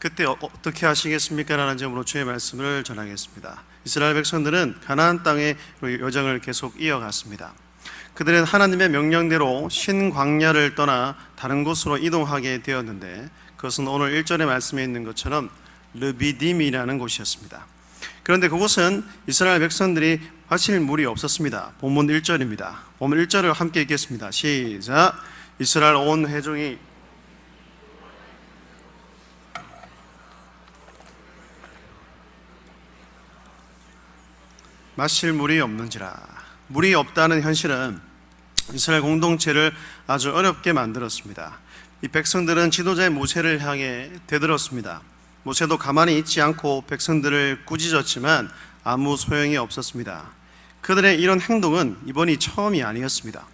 그때 어떻게 하시겠습니까? 라는 점으로 주의 말씀을 전하겠습니다. 이스라엘 백성들은 가나안 땅의 여정을 계속 이어갔습니다. 그들은 하나님의 명령대로 신광야를 떠나 다른 곳으로 이동하게 되었는데, 그것은 오늘 1절의 말씀에 있는 것처럼 르비딤이라는 곳이었습니다. 그런데 그곳은 이스라엘 백성들이 마실 물이 없었습니다. 본문 1절입니다. 본문 1절을 함께 읽겠습니다. 시작. 이스라엘 온 회중이 마실 물이 없는지라. 물이 없다는 현실은 이스라엘 공동체를 아주 어렵게 만들었습니다. 이 백성들은 지도자의 모세를 향해 대들었습니다. 모세도 가만히 있지 않고 백성들을 꾸짖었지만 아무 소용이 없었습니다. 그들의 이런 행동은 이번이 처음이 아니었습니다.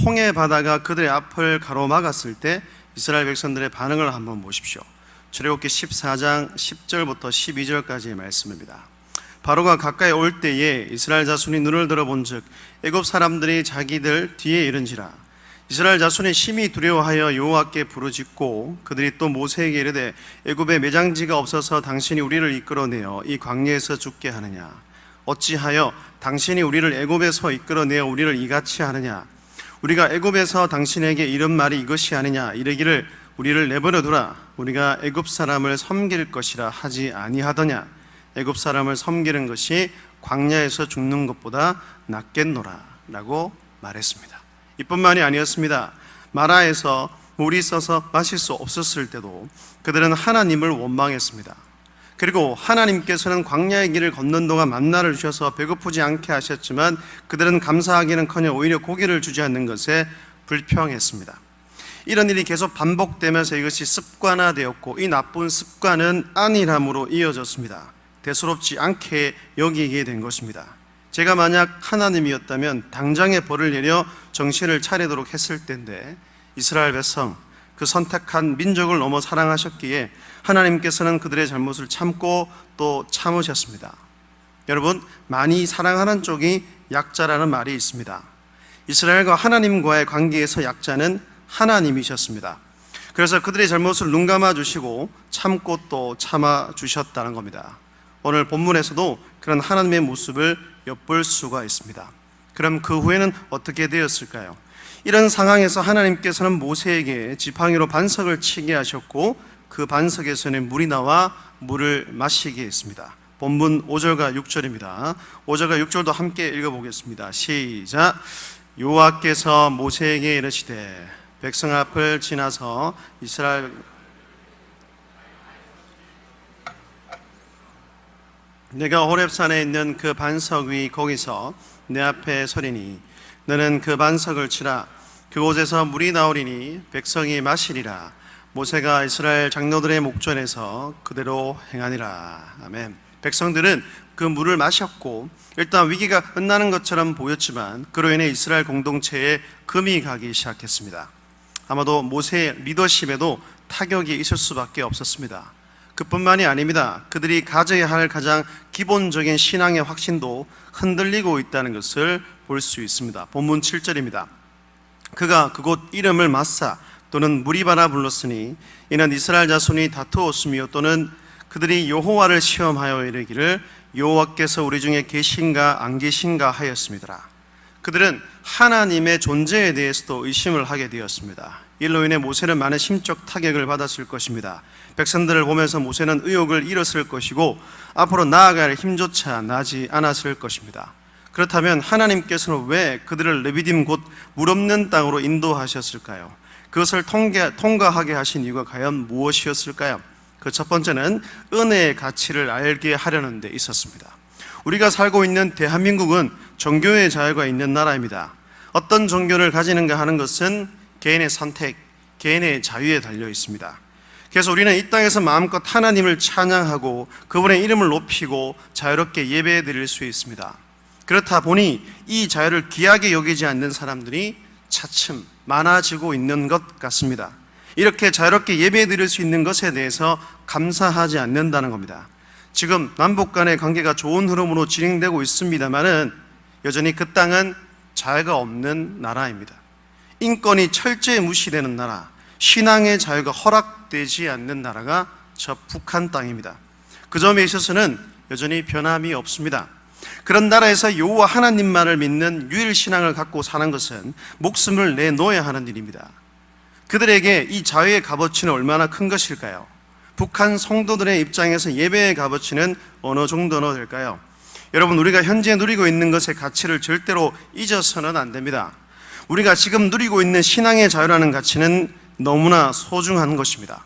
홍해 바다가 그들의 앞을 가로막았을 때 이스라엘 백성들의 반응을 한번 보십시오. 출애굽기 14장 10절부터 12절까지의 말씀입니다. 바로가 가까이 올 때에 이스라엘 자손이 눈을 들어본즉 애굽 사람들이 자기들 뒤에 이른지라. 이스라엘 자손이 심히 두려워하여 여호와께 부르짖고 그들이 또 모세에게 이르되 애굽에 매장지가 없어서 당신이 우리를 이끌어내어 이 광야에서 죽게 하느냐. 어찌하여 당신이 우리를 애굽에서 이끌어내어 우리를 이같이 하느냐. 우리가 애굽에서 당신에게 이런 말이 이것이 아니냐. 이르기를 우리를 내버려 두라. 우리가 애굽 사람을 섬길 것이라 하지 아니하더냐. 애굽 사람을 섬기는 것이 광야에서 죽는 것보다 낫겠노라 라고 말했습니다. 이뿐만이 아니었습니다. 마라에서 물이 있어서 마실 수 없었을 때도 그들은 하나님을 원망했습니다. 그리고 하나님께서는 광야의 길을 걷는 동안 만나를 주셔서 배고프지 않게 하셨지만 그들은 감사하기는커녕 오히려 고기를 주지 않는 것에 불평했습니다. 이런 일이 계속 반복되면서 이것이 습관화되었고 이 나쁜 습관은 안일함으로 이어졌습니다. 대수롭지 않게 여기게 된 것입니다. 제가 만약 하나님이었다면 당장의 벌을 내려 정신을 차리도록 했을 텐데 이스라엘 백성, 그 선택한 민족을 너무 사랑하셨기에 하나님께서는 그들의 잘못을 참고 또 참으셨습니다. 여러분, 많이 사랑하는 쪽이 약자라는 말이 있습니다. 이스라엘과 하나님과의 관계에서 약자는 하나님이셨습니다. 그래서 그들의 잘못을 눈감아 주시고 참고 또 참아 주셨다는 겁니다. 오늘 본문에서도 그런 하나님의 모습을 엿볼 수가 있습니다. 그럼 그 후에는 어떻게 되었을까요? 이런 상황에서 하나님께서는 모세에게 지팡이로 반석을 치게 하셨고 그 반석에서는 물이 나와 물을 마시게 했습니다. 본문 5절과 6절입니다. 5절과 6절도 함께 읽어보겠습니다. 시작. 여호와께서 모세에게 이르시되 백성 앞을 지나서 이스라엘 내가 호렙산에 있는 그 반석 위 거기서 내 앞에 서리니 너는 그 반석을 치라. 그곳에서 물이 나오리니 백성이 마시리라. 모세가 이스라엘 장로들의 목전에서 그대로 행하니라. 아멘. 백성들은 그 물을 마셨고 일단 위기가 끝나는 것처럼 보였지만 그로 인해 이스라엘 공동체에 금이 가기 시작했습니다. 아마도 모세의 리더십에도 타격이 있을 수밖에 없었습니다. 그뿐만이 아닙니다. 그들이 가져야 할 가장 기본적인 신앙의 확신도 흔들리고 있다는 것을 볼 수 있습니다. 본문 7절입니다. 그가 그곳 이름을 마사 또는 무리바라 불렀으니 이는 이스라엘 자손이 다투었으며 또는 그들이 여호와를 시험하여 이르기를 여호와께서 우리 중에 계신가 안 계신가 하였습니다. 그들은 하나님의 존재에 대해서도 의심을 하게 되었습니다. 일로 인해 모세는 많은 심적 타격을 받았을 것입니다. 백성들을 보면서 모세는 의욕을 잃었을 것이고 앞으로 나아갈 힘조차 나지 않았을 것입니다. 그렇다면 하나님께서는 왜 그들을 르비딤 곧 물 없는 땅으로 인도하셨을까요? 그것을 통과하게 하신 이유가 과연 무엇이었을까요? 그 첫 번째는 은혜의 가치를 알게 하려는 데 있었습니다. 우리가 살고 있는 대한민국은 종교의 자유가 있는 나라입니다. 어떤 종교를 가지는가 하는 것은 개인의 선택, 개인의 자유에 달려 있습니다. 그래서 우리는 이 땅에서 마음껏 하나님을 찬양하고 그분의 이름을 높이고 자유롭게 예배 드릴 수 있습니다. 그렇다 보니 이 자유를 귀하게 여기지 않는 사람들이 차츰 많아지고 있는 것 같습니다. 이렇게 자유롭게 예배 드릴 수 있는 것에 대해서 감사하지 않는다는 겁니다. 지금 남북 간의 관계가 좋은 흐름으로 진행되고 있습니다만은 여전히 그 땅은 자유가 없는 나라입니다. 인권이 철저히 무시되는 나라, 신앙의 자유가 허락되지 않는 나라가 저 북한 땅입니다. 그 점에 있어서는 여전히 변함이 없습니다. 그런 나라에서 여호와 하나님만을 믿는 유일 신앙을 갖고 사는 것은 목숨을 내놓아야 하는 일입니다. 그들에게 이 자유의 값어치는 얼마나 큰 것일까요? 북한 성도들의 입장에서 예배의 값어치는 어느 정도나 될까요? 여러분, 우리가 현재 누리고 있는 것의 가치를 절대로 잊어서는 안 됩니다. 우리가 지금 누리고 있는 신앙의 자유라는 가치는 너무나 소중한 것입니다.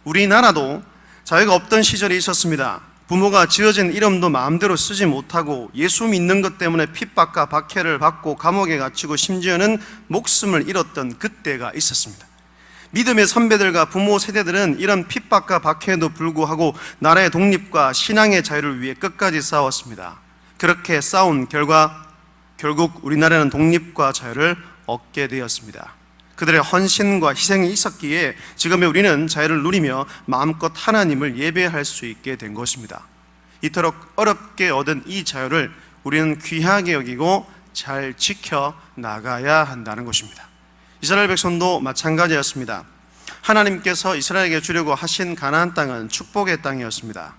우리나라도 자유가 없던 시절이 있었습니다. 부모가 지어진 이름도 마음대로 쓰지 못하고 예수 믿는 것 때문에 핍박과 박해를 받고 감옥에 갇히고 심지어는 목숨을 잃었던 그때가 있었습니다. 믿음의 선배들과 부모 세대들은 이런 핍박과 박해에도 불구하고 나라의 독립과 신앙의 자유를 위해 끝까지 싸웠습니다. 그렇게 싸운 결과 결국 우리나라는 독립과 자유를 얻게 되었습니다. 그들의 헌신과 희생이 있었기에 지금의 우리는 자유를 누리며 마음껏 하나님을 예배할 수 있게 된 것입니다. 이토록 어렵게 얻은 이 자유를 우리는 귀하게 여기고 잘 지켜 나가야 한다는 것입니다. 이스라엘 백성도 마찬가지였습니다. 하나님께서 이스라엘에게 주려고 하신 가나안 땅은 축복의 땅이었습니다.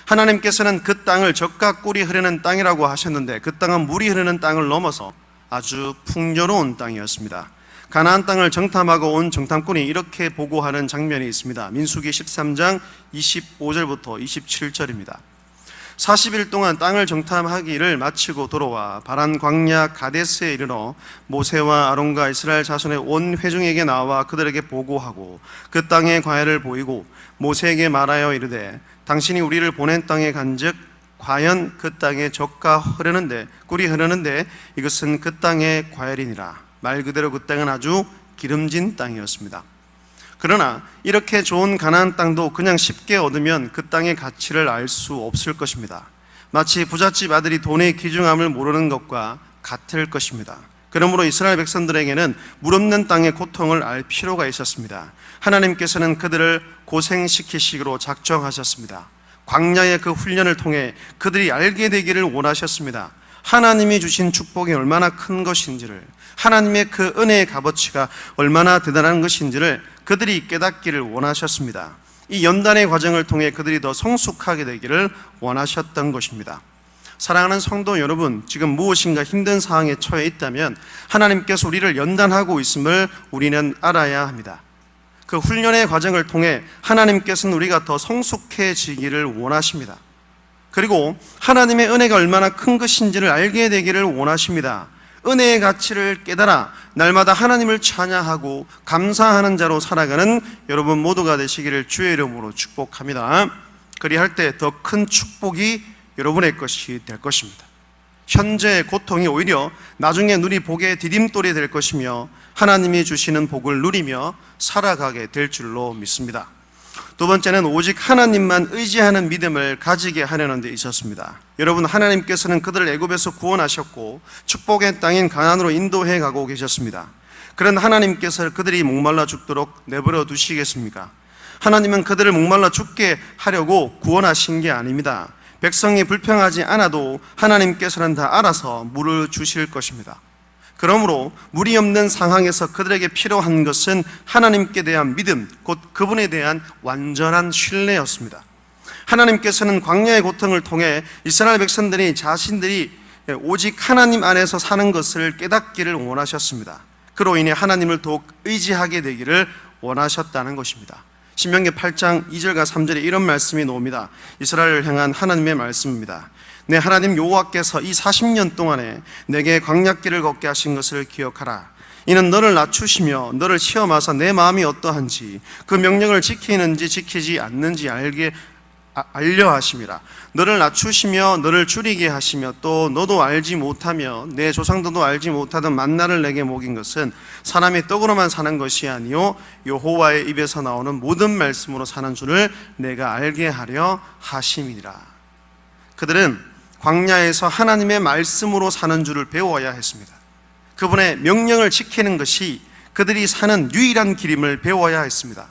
하나님께서는 그 땅을 젖과 꿀이 흐르는 땅이라고 하셨는데 그 땅은 물이 흐르는 땅을 넘어서 아주 풍요로운 땅이었습니다. 가나안 땅을 정탐하고 온 정탐꾼이 이렇게 보고하는 장면이 있습니다. 민수기 13장 25절부터 27절입니다. 40일 동안 땅을 정탐하기를 마치고 돌아와 바란 광야 가데스에 이르러 모세와 아론과 이스라엘 자손의 온 회중에게 나와 그들에게 보고하고 그 땅의 과회를 보이고 모세에게 말하여 이르되 당신이 우리를 보낸 땅에 간즉 과연 그 땅에 젖과 흐르는데 꿀이 흐르는데 이것은 그 땅의 과일이니라. 말 그대로 그 땅은 아주 기름진 땅이었습니다. 그러나 이렇게 좋은 가나안 땅도 그냥 쉽게 얻으면 그 땅의 가치를 알 수 없을 것입니다. 마치 부잣집 아들이 돈의 귀중함을 모르는 것과 같을 것입니다. 그러므로 이스라엘 백성들에게는 물 없는 땅의 고통을 알 필요가 있었습니다. 하나님께서는 그들을 고생시키시기로 작정하셨습니다. 광야의 그 훈련을 통해 그들이 알게 되기를 원하셨습니다. 하나님이 주신 축복이 얼마나 큰 것인지를, 하나님의 그 은혜의 값어치가 얼마나 대단한 것인지를 그들이 깨닫기를 원하셨습니다. 이 연단의 과정을 통해 그들이 더 성숙하게 되기를 원하셨던 것입니다. 사랑하는 성도 여러분, 지금 무엇인가 힘든 상황에 처해 있다면 하나님께서 우리를 연단하고 있음을 우리는 알아야 합니다. 그 훈련의 과정을 통해 하나님께서는 우리가 더 성숙해지기를 원하십니다. 그리고 하나님의 은혜가 얼마나 큰 것인지를 알게 되기를 원하십니다. 은혜의 가치를 깨달아 날마다 하나님을 찬양하고 감사하는 자로 살아가는 여러분 모두가 되시기를 주의 이름으로 축복합니다. 그리할 때 더 큰 축복이 여러분의 것이 될 것입니다. 현재의 고통이 오히려 나중에 눈이 복의 디딤돌이 될 것이며 하나님이 주시는 복을 누리며 살아가게 될 줄로 믿습니다. 두 번째는 오직 하나님만 의지하는 믿음을 가지게 하려는 데 있었습니다. 여러분, 하나님께서는 그들을 애굽에서 구원하셨고 축복의 땅인 가나안으로 인도해 가고 계셨습니다. 그런 하나님께서 그들이 목말라 죽도록 내버려 두시겠습니까? 하나님은 그들을 목말라 죽게 하려고 구원하신 게 아닙니다. 백성이 불평하지 않아도 하나님께서는 다 알아서 물을 주실 것입니다. 그러므로 물이 없는 상황에서 그들에게 필요한 것은 하나님께 대한 믿음, 곧 그분에 대한 완전한 신뢰였습니다. 하나님께서는 광야의 고통을 통해 이스라엘 백성들이 자신들이 오직 하나님 안에서 사는 것을 깨닫기를 원하셨습니다. 그로 인해 하나님을 더욱 의지하게 되기를 원하셨다는 것입니다. 신명기 8장 2절과 3절에 이런 말씀이 나옵니다. 이스라엘을 향한 하나님의 말씀입니다. 내 하나님 여호와께서 이 40년 동안에 내게 광야길을 걷게 하신 것을 기억하라. 이는 너를 낮추시며 너를 시험하사 내 마음이 어떠한지 그 명령을 지키는지 지키지 않는지 알려 하심이라. 너를 낮추시며 너를 줄이게 하시며 또 너도 알지 못하며 내 조상들도 알지 못하던 만나를 내게 먹인 것은 사람의 떡으로만 사는 것이 아니요 여호와의 입에서 나오는 모든 말씀으로 사는 줄을 내가 알게 하려 하심이니라. 그들은 광야에서 하나님의 말씀으로 사는 줄을 배워야 했습니다. 그분의 명령을 지키는 것이 그들이 사는 유일한 길임을 배워야 했습니다.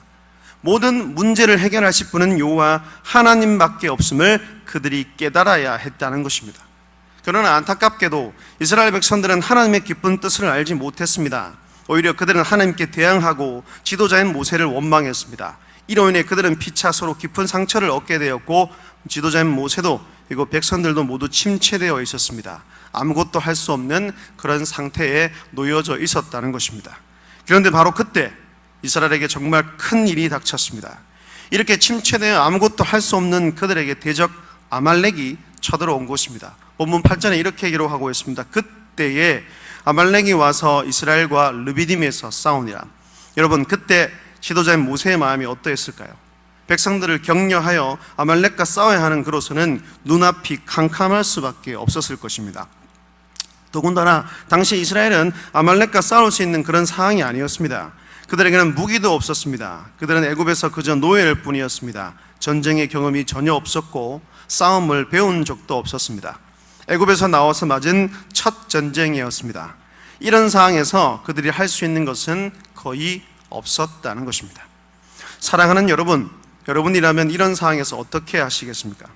모든 문제를 해결하실 분은 여호와 하나님밖에 없음을 그들이 깨달아야 했다는 것입니다. 그러나 안타깝게도 이스라엘 백성들은 하나님의 깊은 뜻을 알지 못했습니다. 오히려 그들은 하나님께 대항하고 지도자인 모세를 원망했습니다. 이로 인해 그들은 피차 서로 깊은 상처를 얻게 되었고 지도자인 모세도 그리고 백성들도 모두 침체되어 있었습니다. 아무것도 할 수 없는 그런 상태에 놓여져 있었다는 것입니다. 그런데 바로 그때 이스라엘에게 정말 큰 일이 닥쳤습니다. 이렇게 침체되어 아무것도 할 수 없는 그들에게 대적 아말렉이 쳐들어온 것입니다. 본문 8절에 이렇게 기록하고 있습니다. 그때에 아말렉이 와서 이스라엘과 르비딤에서 싸우니라. 여러분, 그때 지도자인 모세의 마음이 어떠했을까요? 백성들을 격려하여 아말렉과 싸워야 하는 그로서는 눈앞이 캄캄할 수밖에 없었을 것입니다. 더군다나 당시 이스라엘은 아말렉과 싸울 수 있는 그런 상황이 아니었습니다. 그들에게는 무기도 없었습니다. 그들은 애굽에서 그저 노예일 뿐이었습니다. 전쟁의 경험이 전혀 없었고 싸움을 배운 적도 없었습니다. 애굽에서 나와서 맞은 첫 전쟁이었습니다. 이런 상황에서 그들이 할 수 있는 것은 거의 없었다는 것입니다. 사랑하는 여러분, 여러분이라면 이런 상황에서 어떻게 하시겠습니까?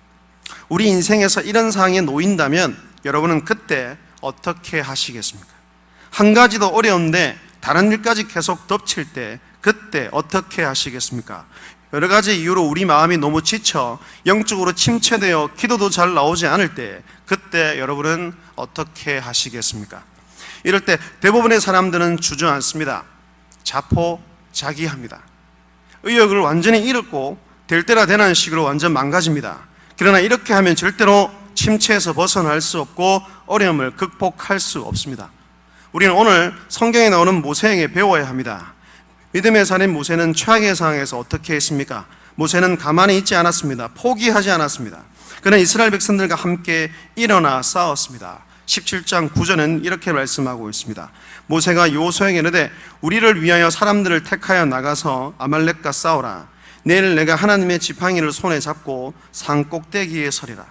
우리 인생에서 이런 상황에 놓인다면 여러분은 그때 어떻게 하시겠습니까? 한 가지도 어려운데 다른 일까지 계속 덮칠 때 그때 어떻게 하시겠습니까? 여러 가지 이유로 우리 마음이 너무 지쳐 영적으로 침체되어 기도도 잘 나오지 않을 때 그때 여러분은 어떻게 하시겠습니까? 이럴 때 대부분의 사람들은 주저앉습니다. 자포자기합니다. 의욕을 완전히 잃고 될 때나 되는 식으로 완전 망가집니다. 그러나 이렇게 하면 절대로 침체에서 벗어날 수 없고 어려움을 극복할 수 없습니다. 우리는 오늘 성경에 나오는 모세에게 배워야 합니다. 믿음의 살인 모세는 최악의 상황에서 어떻게 했습니까? 모세는 가만히 있지 않았습니다. 포기하지 않았습니다. 그는 이스라엘 백성들과 함께 일어나 싸웠습니다. 17장 9절은 이렇게 말씀하고 있습니다. 모세가 여호수아에게 이르되 우리를 위하여 사람들을 택하여 나가서 아말렉과 싸우라. 내일 내가 하나님의 지팡이를 손에 잡고 산 꼭대기에 서리라.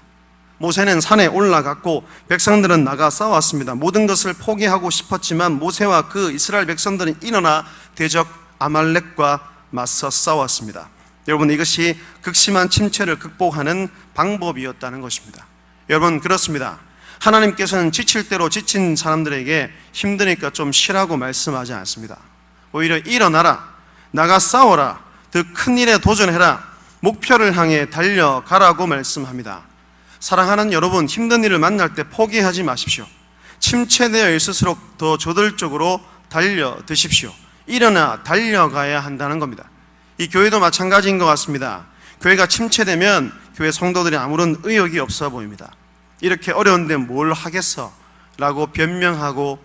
모세는 산에 올라갔고 백성들은 나가 싸웠습니다. 모든 것을 포기하고 싶었지만 모세와 그 이스라엘 백성들은 일어나 대적 아말렉과 맞서 싸웠습니다. 여러분, 이것이 극심한 침체를 극복하는 방법이었다는 것입니다. 여러분, 그렇습니다. 하나님께서는 지칠 대로 지친 사람들에게 힘드니까 좀 쉬라고 말씀하지 않습니다. 오히려 일어나라, 나가 싸워라, 더 큰 일에 도전해라, 목표를 향해 달려가라고 말씀합니다. 사랑하는 여러분, 힘든 일을 만날 때 포기하지 마십시오. 침체되어 있을수록 더 저돌적으로 달려드십시오. 일어나 달려가야 한다는 겁니다. 이 교회도 마찬가지인 것 같습니다. 교회가 침체되면 교회 성도들이 아무런 의욕이 없어 보입니다. 이렇게 어려운데 뭘 하겠어? 라고 변명하고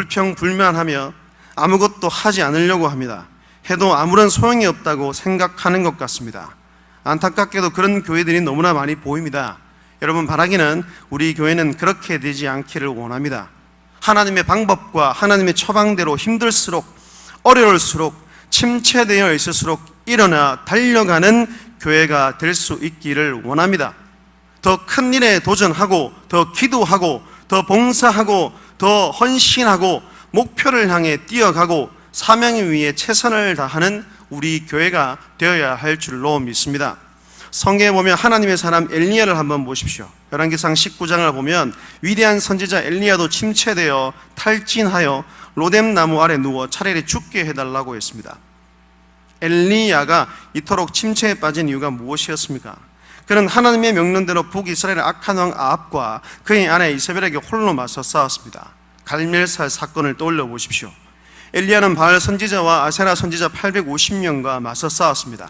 불평불만하며 아무것도 하지 않으려고 합니다. 해도 아무런 소용이 없다고 생각하는 것 같습니다. 안타깝게도 그런 교회들이 너무나 많이 보입니다. 여러분, 바라기는 우리 교회는 그렇게 되지 않기를 원합니다. 하나님의 방법과 하나님의 처방대로 힘들수록 어려울수록 침체되어 있을수록 일어나 달려가는 교회가 될 수 있기를 원합니다. 더 큰 일에 도전하고 더 기도하고 더 봉사하고 더 헌신하고 목표를 향해 뛰어가고 사명을 위해 최선을 다하는 우리 교회가 되어야 할 줄로 믿습니다. 성경에 보면 하나님의 사람 엘리야를 한번 보십시오. 열왕기상 19장을 보면 위대한 선지자 엘리야도 침체되어 탈진하여 로뎀 나무 아래 누워 차라리 죽게 해달라고 했습니다. 엘리야가 이토록 침체에 빠진 이유가 무엇이었습니까? 그는 하나님의 명령대로 북이스라엘의 악한 왕 아합과 그의 아내 이세벨에게 홀로 맞서 싸웠습니다. 갈멜살 사건을 떠올려 보십시오. 엘리야는 바알 선지자와 아세라 선지자 850명과 맞서 싸웠습니다.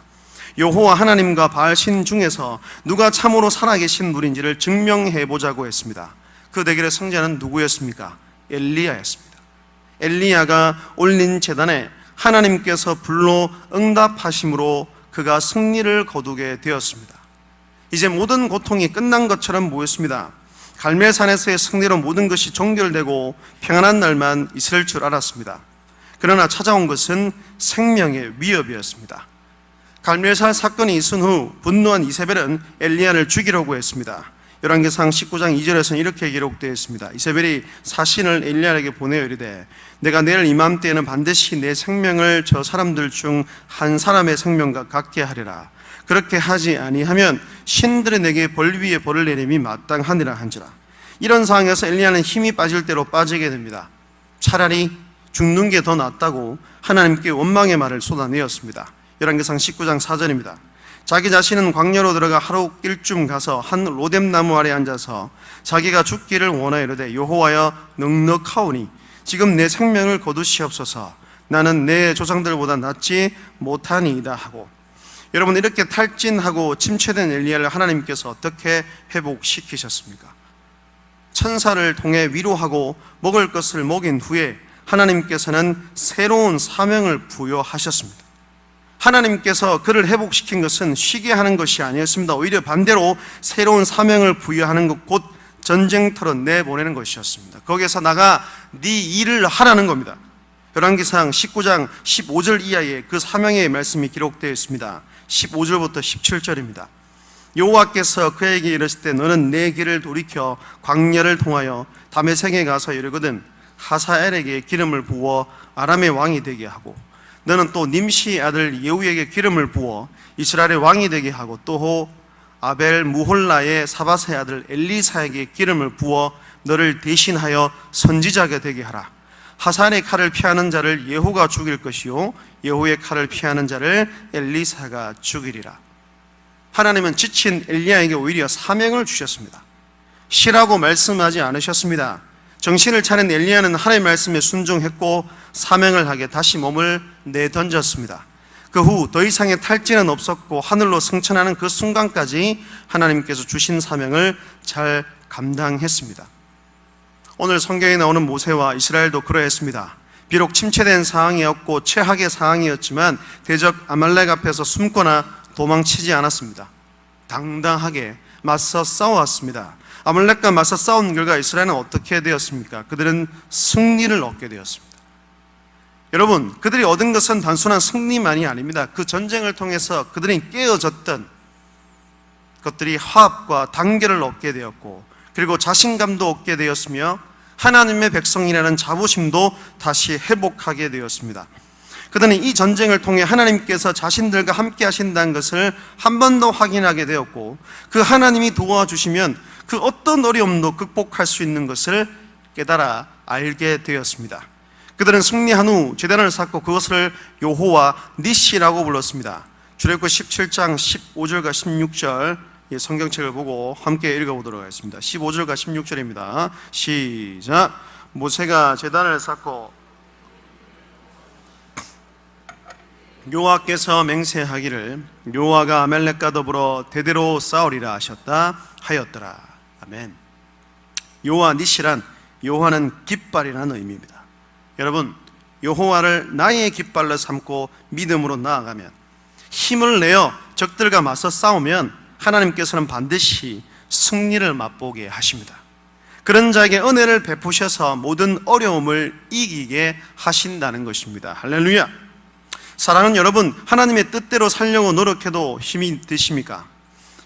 여호와 하나님과 바알 신 중에서 누가 참으로 살아계신 분인지를 증명해 보자고 했습니다. 그 대결의 승자는 누구였습니까? 엘리야였습니다. 엘리야가 올린 제단에 하나님께서 불로 응답하심으로 그가 승리를 거두게 되었습니다. 이제 모든 고통이 끝난 것처럼 보였습니다. 갈멜산에서의 승리로 모든 것이 종결되고 평안한 날만 있을 줄 알았습니다. 그러나 찾아온 것은 생명의 위협이었습니다. 갈멜산 사건이 있은 후 분노한 이세벨은 엘리야를 죽이려고 했습니다. 열왕기상 19장 2절에서는 이렇게 기록되어 있습니다. 이세벨이 사신을 엘리야에게 보내어 이르되 내가 내일 이맘때에는 반드시 내 생명을 저 사람들 중 한 사람의 생명과 같게 하리라. 그렇게 하지 아니하면 신들이 내게 벌 위에 벌을 내림이 마땅하니라 한지라. 이런 상황에서 엘리야는 힘이 빠질 대로 빠지게 됩니다. 차라리 죽는 게 더 낫다고 하나님께 원망의 말을 쏟아내었습니다. 열왕기상 19장 4절입니다. 자기 자신은 광야로 들어가 하루 일쯤 가서 한 로뎀나무 아래 앉아서 자기가 죽기를 원하이르되 여호와여 넉넉하오니 지금 내 생명을 거두시옵소서. 나는 내 조상들보다 낫지 못하니이다 하고, 여러분, 이렇게 탈진하고 침체된 엘리야를 하나님께서 어떻게 회복시키셨습니까? 천사를 통해 위로하고 먹을 것을 먹인 후에 하나님께서는 새로운 사명을 부여하셨습니다. 하나님께서 그를 회복시킨 것은 쉬게 하는 것이 아니었습니다. 오히려 반대로 새로운 사명을 부여하는 것, 곧 전쟁터로 내보내는 것이었습니다. 거기에서 나가 네 일을 하라는 겁니다. 열왕기상 19장 15절 이하에 그 사명의 말씀이 기록되어 있습니다. 15절부터 17절입니다. 여호와께서 그에게 이르실 때 너는 내 길을 돌이켜 광야를 통하여 다메섹에 가서 이르거든 하사엘에게 기름을 부어 아람의 왕이 되게 하고, 너는 또 님시 아들 예후에게 기름을 부어 이스라엘의 왕이 되게 하고, 또 아벨 무홀라의 사바세 아들 엘리사에게 기름을 부어 너를 대신하여 선지자가 되게 하라. 하산의 칼을 피하는 자를 예후가 죽일 것이요 예후의 칼을 피하는 자를 엘리사가 죽이리라. 하나님은 지친 엘리야에게 오히려 사명을 주셨습니다. 쉬라고 말씀하지 않으셨습니다. 정신을 차린 엘리야는 하나님의 말씀에 순종했고 사명을 하게 다시 몸을 내던졌습니다. 그 후 더 이상의 탈진은 없었고 하늘로 승천하는 그 순간까지 하나님께서 주신 사명을 잘 감당했습니다. 오늘 성경에 나오는 모세와 이스라엘도 그러했습니다. 비록 침체된 상황이었고 최악의 상황이었지만 대적 아말렉 앞에서 숨거나 도망치지 않았습니다. 당당하게 맞서 싸워왔습니다. 아말렉과 맞서 싸운 결과 이스라엘은 어떻게 되었습니까? 그들은 승리를 얻게 되었습니다. 여러분, 그들이 얻은 것은 단순한 승리만이 아닙니다. 그 전쟁을 통해서 그들이 깨어졌던 것들이 화합과 단결을 얻게 되었고, 그리고 자신감도 얻게 되었으며 하나님의 백성이라는 자부심도 다시 회복하게 되었습니다. 그들은 이 전쟁을 통해 하나님께서 자신들과 함께 하신다는 것을 한 번 더 확인하게 되었고, 그 하나님이 도와주시면 그 어떤 어려움도 극복할 수 있는 것을 깨달아 알게 되었습니다. 그들은 승리한 후 제단을 쌓고 그것을 여호와 니시라고 불렀습니다. 출애굽기 17장 15절과 16절 성경책을 보고 함께 읽어보도록 하겠습니다. 15절과 16절입니다. 시작. 모세가 제단을 쌓고 여호와께서 맹세하기를 여호와가 아말렉과 더불어 대대로 싸우리라 하셨다 하였더라. 아멘. 여호와 니시란 여호와는 깃발이라는 의미입니다. 여러분, 여호와를 나의 깃발로 삼고 믿음으로 나아가면, 힘을 내어 적들과 맞서 싸우면 하나님께서는 반드시 승리를 맛보게 하십니다. 그런 자에게 은혜를 베푸셔서 모든 어려움을 이기게 하신다는 것입니다. 할렐루야. 사랑하는 여러분, 하나님의 뜻대로 살려고 노력해도 힘이 드십니까?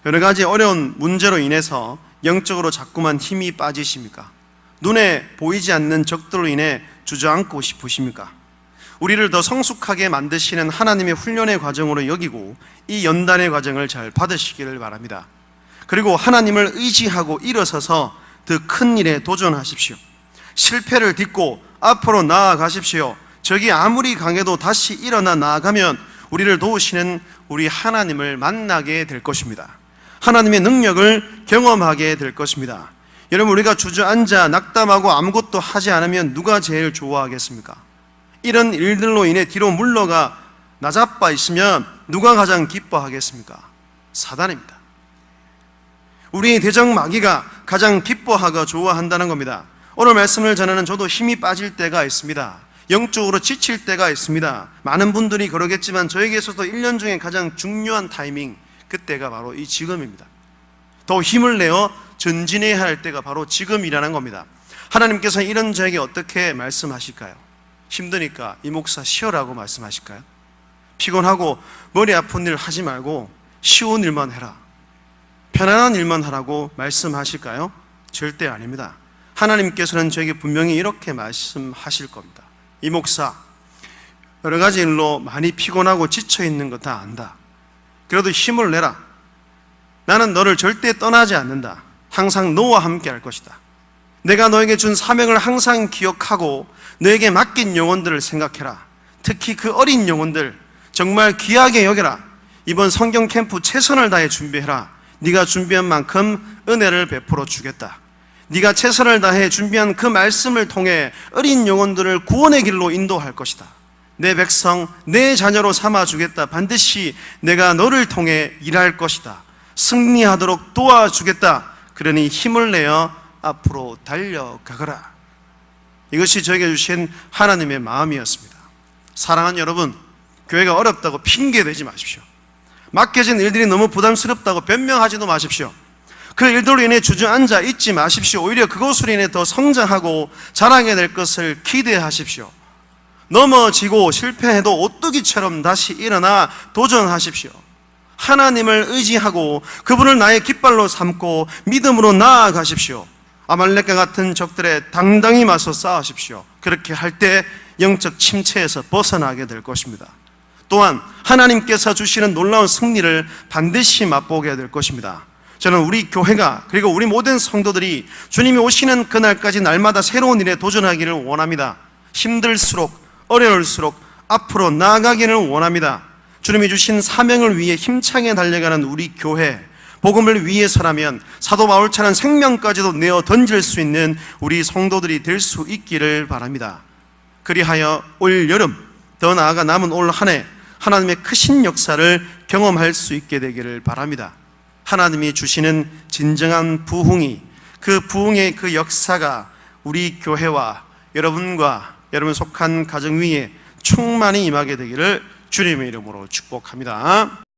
여러 가지 어려운 문제로 인해서 영적으로 자꾸만 힘이 빠지십니까? 눈에 보이지 않는 적들로 인해 주저앉고 싶으십니까? 우리를 더 성숙하게 만드시는 하나님의 훈련의 과정으로 여기고 이 연단의 과정을 잘 받으시기를 바랍니다. 그리고 하나님을 의지하고 일어서서 더 큰 일에 도전하십시오. 실패를 딛고 앞으로 나아가십시오. 적이 아무리 강해도 다시 일어나 나아가면 우리를 도우시는 우리 하나님을 만나게 될 것입니다. 하나님의 능력을 경험하게 될 것입니다. 여러분, 우리가 주저앉아 낙담하고 아무것도 하지 않으면 누가 제일 좋아하겠습니까? 이런 일들로 인해 뒤로 물러가 나자빠 있으면 누가 가장 기뻐하겠습니까? 사단입니다. 우리 대적 마귀가 가장 기뻐하고 좋아한다는 겁니다. 오늘 말씀을 전하는 저도 힘이 빠질 때가 있습니다. 영적으로 지칠 때가 있습니다. 많은 분들이 그러겠지만 저에게 있어서 1년 중에 가장 중요한 타이밍, 그때가 바로 이 지금입니다. 더 힘을 내어 전진해야 할 때가 바로 지금이라는 겁니다. 하나님께서 이런 자에게 어떻게 말씀하실까요? 힘드니까 이 목사 쉬어라고 말씀하실까요? 피곤하고 머리 아픈 일 하지 말고 쉬운 일만 해라, 편안한 일만 하라고 말씀하실까요? 절대 아닙니다. 하나님께서는 저에게 분명히 이렇게 말씀하실 겁니다. 이 목사, 여러 가지 일로 많이 피곤하고 지쳐있는 거 다 안다. 그래도 힘을 내라. 나는 너를 절대 떠나지 않는다. 항상 너와 함께 할 것이다. 내가 너에게 준 사명을 항상 기억하고 너에게 맡긴 영혼들을 생각해라. 특히 그 어린 영혼들, 정말 귀하게 여겨라. 이번 성경 캠프 최선을 다해 준비해라. 네가 준비한 만큼 은혜를 베풀어 주겠다. 네가 최선을 다해 준비한 그 말씀을 통해 어린 영혼들을 구원의 길로 인도할 것이다. 내 백성, 내 자녀로 삼아주겠다. 반드시 내가 너를 통해 일할 것이다. 승리하도록 도와주겠다. 그러니 힘을 내어 앞으로 달려가거라. 이것이 저에게 주신 하나님의 마음이었습니다. 사랑하는 여러분, 교회가 어렵다고 핑계대지 마십시오. 맡겨진 일들이 너무 부담스럽다고 변명하지도 마십시오. 그 일들로 인해 주저앉아 있지 마십시오. 오히려 그것으로 인해 더 성장하고 자라게 될 것을 기대하십시오. 넘어지고 실패해도 오뚜기처럼 다시 일어나 도전하십시오. 하나님을 의지하고 그분을 나의 깃발로 삼고 믿음으로 나아가십시오. 아말렉과 같은 적들에 당당히 맞서 싸우십시오. 그렇게 할 때 영적 침체에서 벗어나게 될 것입니다. 또한 하나님께서 주시는 놀라운 승리를 반드시 맛보게 될 것입니다. 저는 우리 교회가 그리고 우리 모든 성도들이 주님이 오시는 그날까지 날마다 새로운 일에 도전하기를 원합니다. 힘들수록 어려울수록 앞으로 나아가기를 원합니다. 주님이 주신 사명을 위해 힘차게 달려가는 우리 교회, 복음을 위해서라면 사도 바울처럼 생명까지도 내어 던질 수 있는 우리 성도들이 될 수 있기를 바랍니다. 그리하여 올 여름, 더 나아가 남은 올 한 해 하나님의 크신 역사를 경험할 수 있게 되기를 바랍니다. 하나님이 주시는 진정한 부흥이, 그 부흥의 그 역사가 우리 교회와 여러분과 여러분 속한 가정 위에 충만히 임하게 되기를 주님의 이름으로 축복합니다.